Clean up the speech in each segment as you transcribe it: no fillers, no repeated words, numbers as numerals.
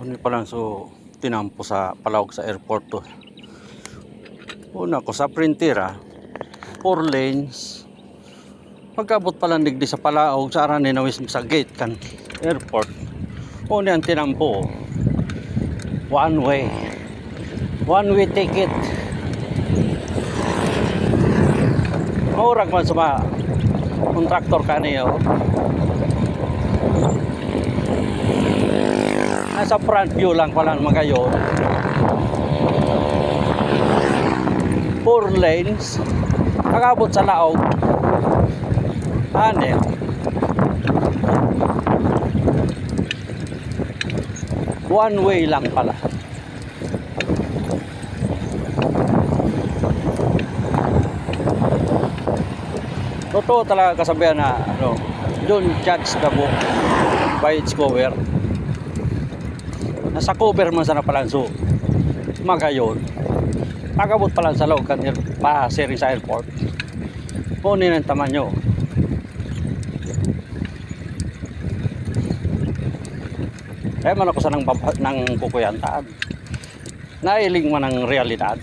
Hindi pa lang so tinampo sa Palawag sa airport to. Una ko sa Printera, 4 lanes. Pagkabot pa lang digdi sa Palawag sa aran ni nawis sa gate kan airport. Una ang tinampo. One way. One way ticket. Maurag man sa mga kontraktor kaniyo. Nasa front view lang pala magayon. 4 lanes. Pagabot sa laog. Ano? One way lang pala. Totoo talaga kasabihan na don't judge the book by its cover. Nasa cover man sana pala so magayon. Pagabot pala sa loob kan pa-seri sa airport. Kunin ang taman nyo. Kaya man ako sa nang kukuyantaan. Nailing man ang realidad.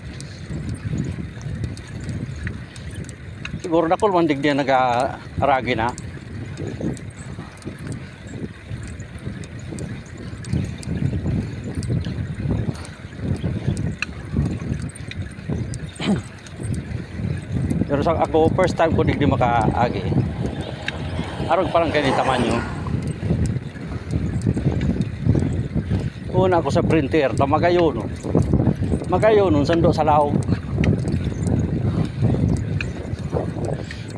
Siguro na kung mandig din nag-aragi na. Pero sa ako, first time ko digdi makaagi. Arog pa lang kayo ni tamanyo. Una ako sa printer, magayon. Magayon, sando sa laog.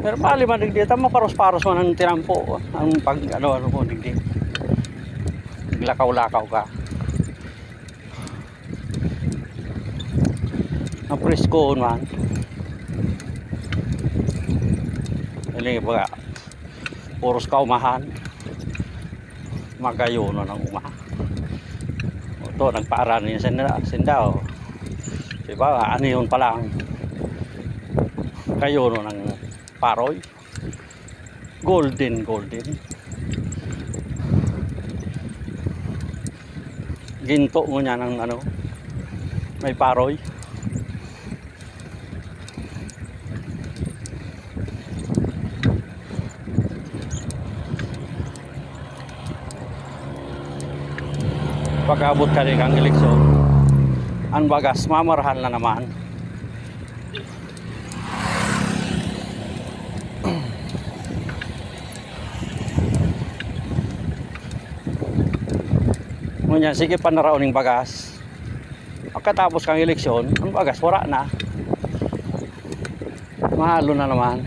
Pero mali man digdi, tama paros-paros man ang tinampo. Ang pag ano ko digdi. Naglakaw-lakaw ka. Ang presko man. Ini baga puros kaumahan. Magayon ng uma. Ito nagpaaran niya sindaw. Diba? Ano yun pa lang. Kayo ng paroy. Golden. Ginto mo niya ng may paroy. Pagkabot ka rin ang eleksyon, ang bagas mamarahan na naman. Ngunyan, sige panaraon ng bagas. Pagkatapos kang eleksyon, ang bagas wala na. Mahalo na naman.